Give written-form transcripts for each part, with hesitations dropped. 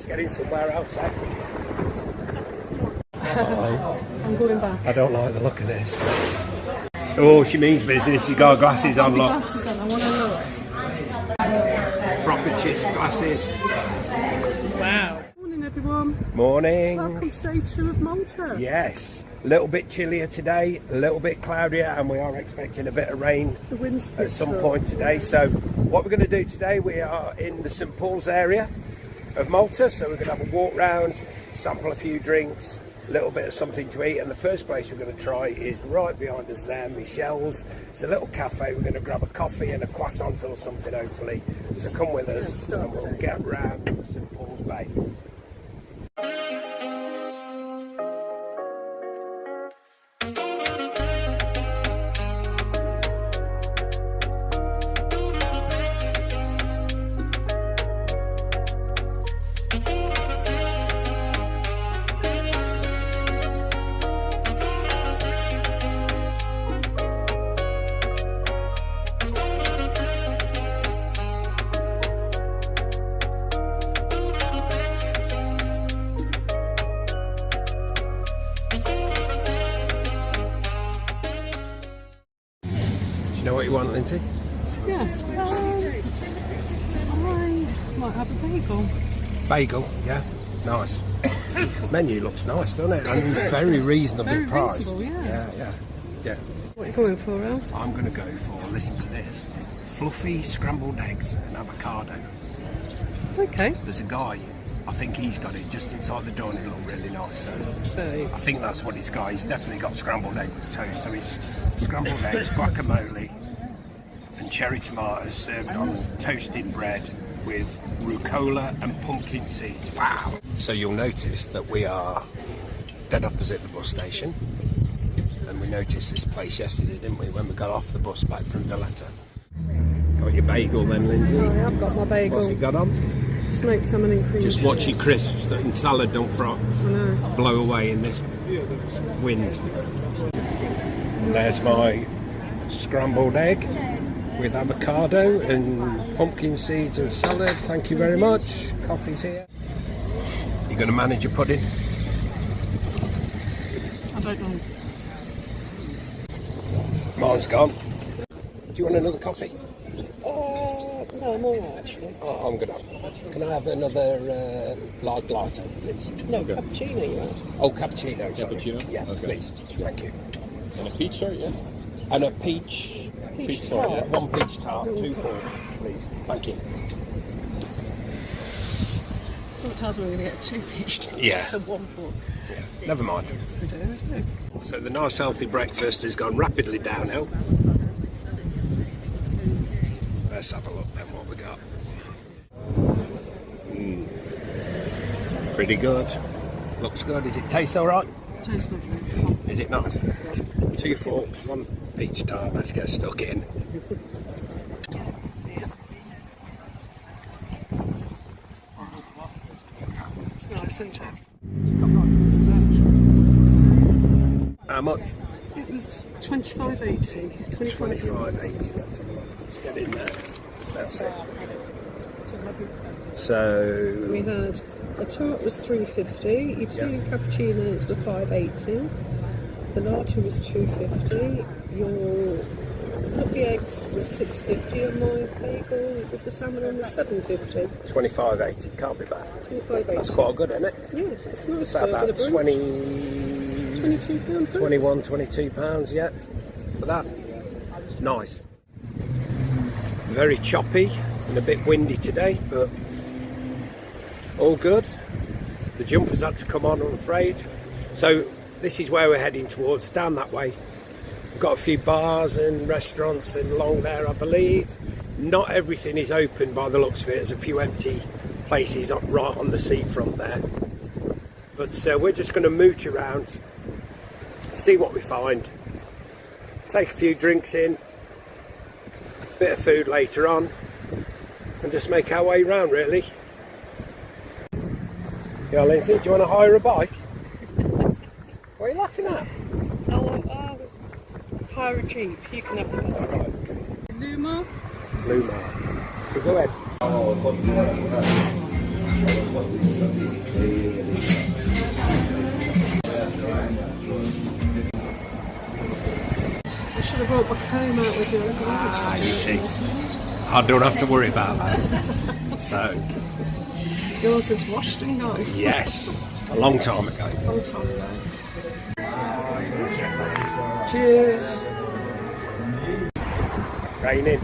getting somewhere else, eh? I'm going back. I don't like the look of this. Oh, she means business. She's got her glasses on, look. Glasses on, I want to look. Proper chiss glasses. Wow. Morning, everyone. Morning. Welcome to day 2 of Malta. Yes. A little bit chillier today, a little bit cloudier, and we are expecting a bit of rain at some point today. So what we're going to do today, we are in the St Paul's area of Malta, so we're going to have a walk round, sample a few drinks, a little bit of something to eat, and the first place we're going to try is right behind us there, Michele's. It's a little cafe. We're going to grab a coffee and a croissant or something, hopefully. So come with us and we'll get round St Paul's Bay. Do you know what you want, Lindsay? Yeah. I might have a bagel. Bagel, yeah, nice. Menu looks nice, doesn't it? And very reasonably priced. Yeah. What are you going for, Al? I'm going to go for, listen to this, fluffy scrambled eggs and avocado. Okay. There's a guy, I think he's got it just inside the door and it looks really nice. So I think that's what he's got. He's definitely got scrambled egg with toast. So it's scrambled eggs, guacamole and cherry tomatoes served on toasted bread with rucola and pumpkin seeds. Wow! So you'll notice that we are dead opposite the bus station. And we noticed this place yesterday, didn't we, when we got off the bus back from Valletta. Got your bagel then, Lindsay? Oh, I've got my bagel. What's it got on? Smoked salmon and cream. Just watch your crisps and salad don't blow away in this wind. And there's my scrambled egg with avocado and pumpkin seeds and salad. Thank you very much. Coffee's here. You going to manage your pudding? I don't know. Mine's gone. Do you want another coffee? No, I'm all right, actually. Oh, I'm going to. Can I have another large latte, please? No, cappuccino you had. Oh, cappuccino, sorry. Cappuccino? Yeah, Okay. please. Thank you. And a peach tart, yeah? And a peach tart, yeah. One peach tart, 2 forks, please. Thank you. Sometimes we're going to get 2 peach tarts. Yeah. So 1 fork. Yeah, never mind. For dinner, isn't it? So the nice healthy breakfast has gone rapidly downhill. Let's have a look then what we got. Pretty good. Looks good. Does it taste alright? Tastes lovely. Is it nice? 2 forks, 1 peach tart. Let's get stuck in. It's nice, isn't it? How much? It was $25.80. $25.80. Let's get in there. That's it. So We had a tart was $3.50, Italian cappuccinos were $5.80, the latte was $2.50, your fluffy eggs were $6.50, and my bagel with the salmon on was $7.50. $25.80. Can't be bad. $25.80. That's quite good, isn't it? Yeah, it's nice. It's about £22. £22, yeah, for that. Nice. Very choppy and a bit windy today, but all good. The jumpers had to come on, I'm afraid. So this is where we're heading towards, down that way. We've got a few bars and restaurants and along there, I believe. Not everything is open by the looks of it. There's a few empty places right on the seafront there. But we're just going to mooch around, see what we find, take a few drinks in, bit of food later on, and just make our way round, really. Yeah, Lindsay, do you want to hire a bike? What are you laughing at? I'll hire a Jeep, you can have the bike. Alright, okay. Luma? Luma. So go ahead. I should have brought my comb out with you. Ah, you see. I don't have to worry about that. So, Yours is washed and gone. yes, a long time ago. Long time ago. Cheers. Raining.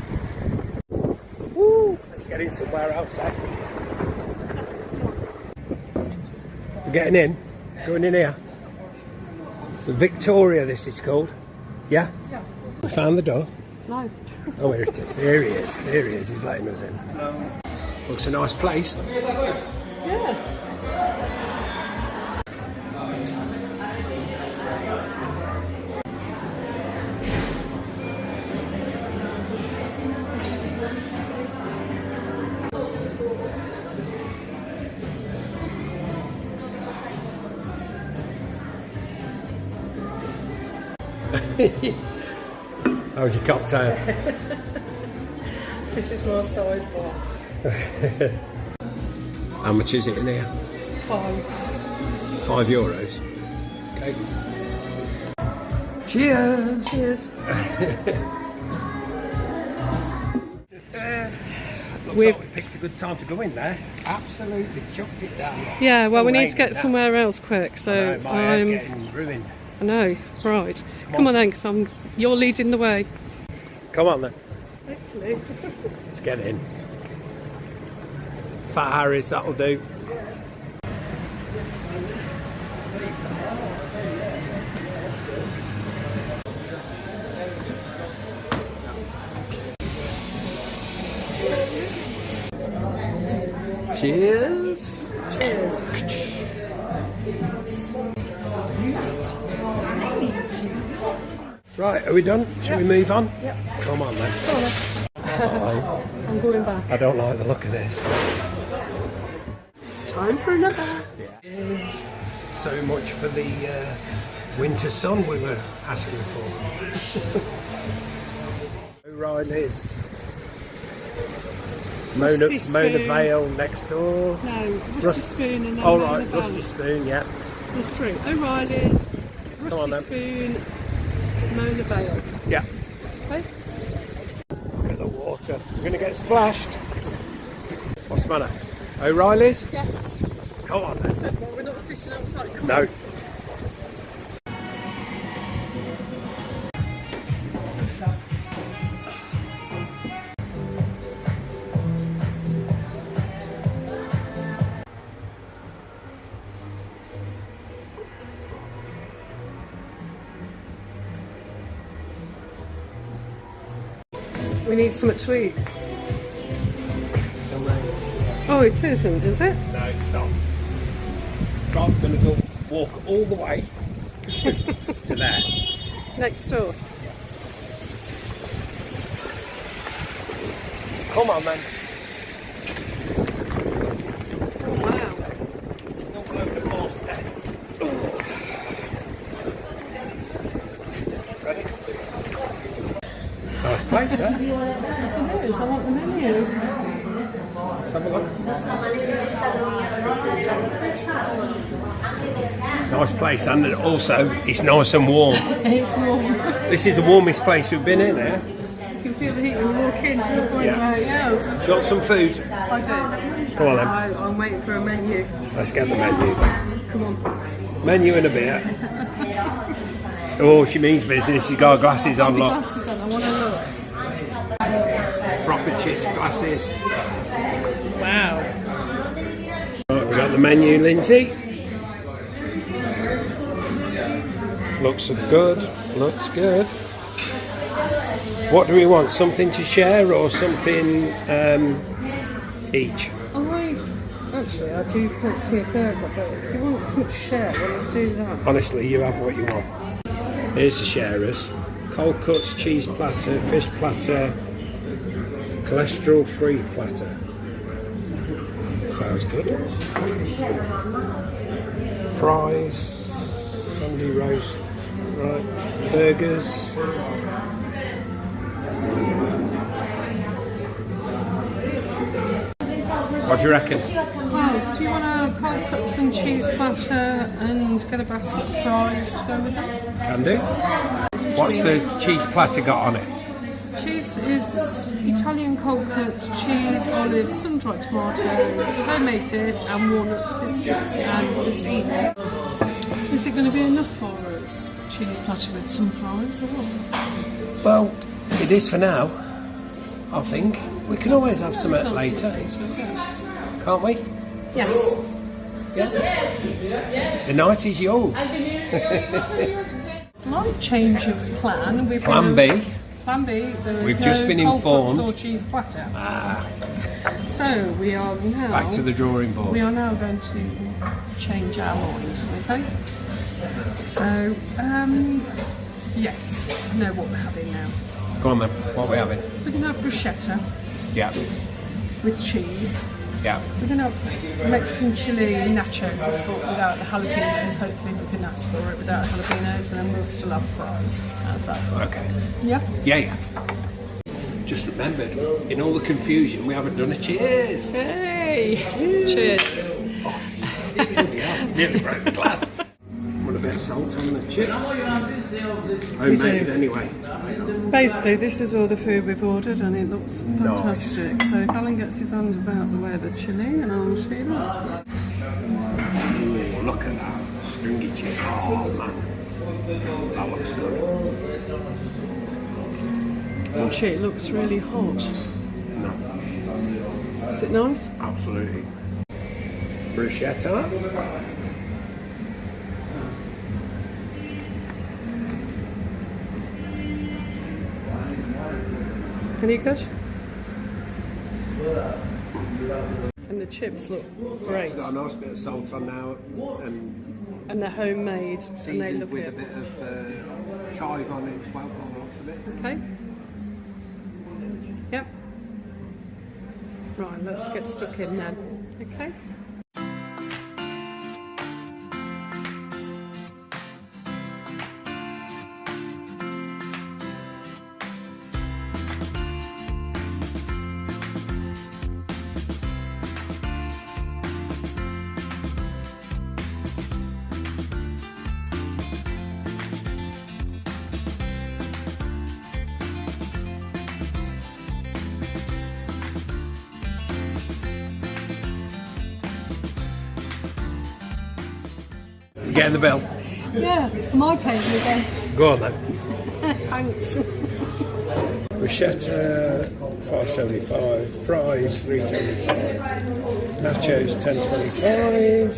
Woo! Let's get in somewhere else, eh? We're getting in. Going in here. The Victoria, this is called. Yeah? Yeah. We found the door. No. Oh, here it is. Here he is. Here he is. He's letting us in. Looks a nice place. Yeah. How's your cocktail? This is my size box. How much is it in here? €5. Okay. Cheers! Cheers. Looks like we picked a good time to go in there. Absolutely chucked it down. Yeah, well, we need to Still get raining somewhere else quick, now. so I know, my hair's getting ruined. I know, right. Come on then, because you're leading the way. Come on then. Hopefully. Let's get in. Fat Harris, that'll do. Cheers. Cheers. Right, are we done? Shall we move on? Yep. Come on then. Go on then. Uh-oh. I'm going back. I don't like the look of this. It's time for another. Yeah. So much for the winter sun we were asking for. O'Reilly's. Mona Vale next door. No, Rusty Spoon and then Oh Mona right, Vale. Rusty Spoon, yeah. There's three. O'Reilly's, on Rusty then. Spoon, Mona Vale. Yeah. Okay? Look at the water. We're going to get splashed. What's the matter? O'Reilly's? Yes. Come on then. So, well, we're not sitting outside. Come No. on. We need something to eat. Still raining. Oh, it isn't, is it? No, it's not. Right, I'm going to go walk all the way to there. Next door. Come on then. Oh, wow. It's not over the force 10. Ready? Nice place, eh? It is. I want the menu. Let's have a look. Nice place, and also it's nice and warm. It's warm. This is the warmest place we've been in here. You can feel the heat when you walk in to the point Yeah. where, yeah. Do you want some food? I do. Come on then. I'm waiting for a menu. Let's get the menu. Come on. Menu and a beer. Oh, she means business. She's got her glasses on, look. Glasses on. I want to look. Proper chiss glasses. Wow. Right, we got the menu, Lindsay. Looks good. Looks good. What do we want? Something to share or something each? Actually, I do fancy a burger, but if you want some to share, well, let's do that. Honestly, you have what you want. Here's the sharers. Cold cuts, cheese platter, fish platter, cholesterol-free platter. Sounds good. Fries, Sunday roast, right, burgers. What do you reckon? Well, do you want a cold cuts and cheese platter and get a basket of fries to go with it? Can do. What's the cheese platter got on it? Cheese is Italian cold cuts, cheese, olives, sun-dried tomatoes, homemade dip, and walnuts, biscuits, and rosino. Is it going to be enough for us? Cheese platter with some fries or what? Well, it is for now, I think. We can always have some later, can't we? Yes. Yeah. The night is young. Slight change of plan. Plan B. Plan B. We've just been informed. Or cheese platter. So we are now Back to the drawing board. We are now going to change our mind. Okay. So yes, I know what we're having now. Go on then. What are we having? We're going to have bruschetta. Yeah. With cheese. Yeah. We're going to have Mexican chili nachos, but without the jalapenos. Hopefully, we can ask for it without jalapenos, and then we'll still have fries. How's that? Okay. Yeah. Yeah. Just remembered, in all the confusion, we haven't done a cheers. Hey. Cheers. Nearly broke the glass. Want a bit of salt on the chips? Homemade anyway. Basically, this is all the food we've ordered, and it looks fantastic. Nice. So if Alan gets his hands out the way of the chili, and I'll show you that. Ooh, look at that stringy chips. Oh man, that looks good. Watch it looks really hot. No. Is it nice? Absolutely. Bruschetta. Any good? And the chips look great. It's got a nice bit of salt on now, and they're homemade, and they seasoned look with it. a bit of chive on it as well, by the looks of it. Okay. Yep. Right, let's get stuck in then. Okay. You getting the bill? Yeah, my paying again. Go on then. Thanks. Bruschetta, $5.75. Fries, $3.25. Nachos, $10.25.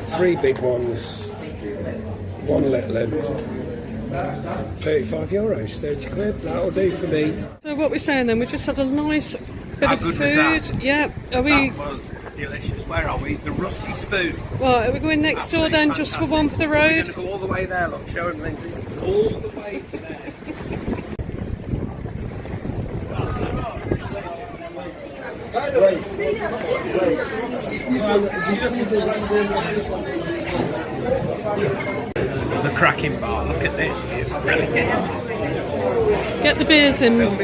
3 big ones, 1 little one. €35, 30 quid. That'll do for me. So what we're saying then, we just had a nice bit How of good food. was that? Yeah. Are we? That was delicious. Where are we? The Rusty Spoon. Well, are we going next Absolutely door then, fantastic. just for one for the We're road? going to go all the way there. Look, show them, Lindsay. All the way to there. The cracking bar. Look at this. Brilliant. Get the beers in.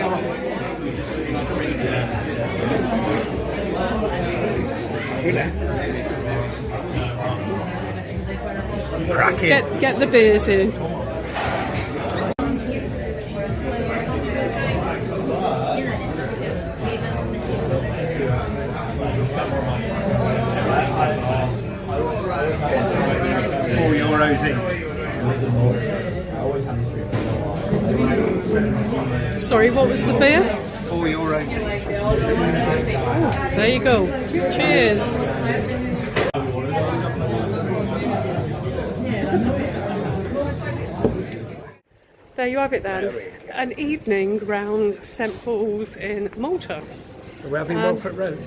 Cracking. Get the beers in. €4 each. Sorry, what was the beer? €4 each. There you go. Cheers. There you have it then. An evening round St Paul's in Malta. Are we having one for road?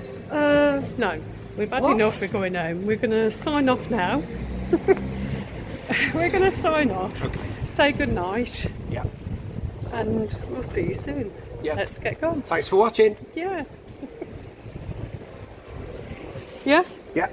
No, we've had enough. We're going home. We're going to sign off now. We're going to sign off. Okay. Say good night. Yeah. And we'll see you soon. Yeah. Let's get going. Thanks for watching. Yeah. Yeah? Yeah.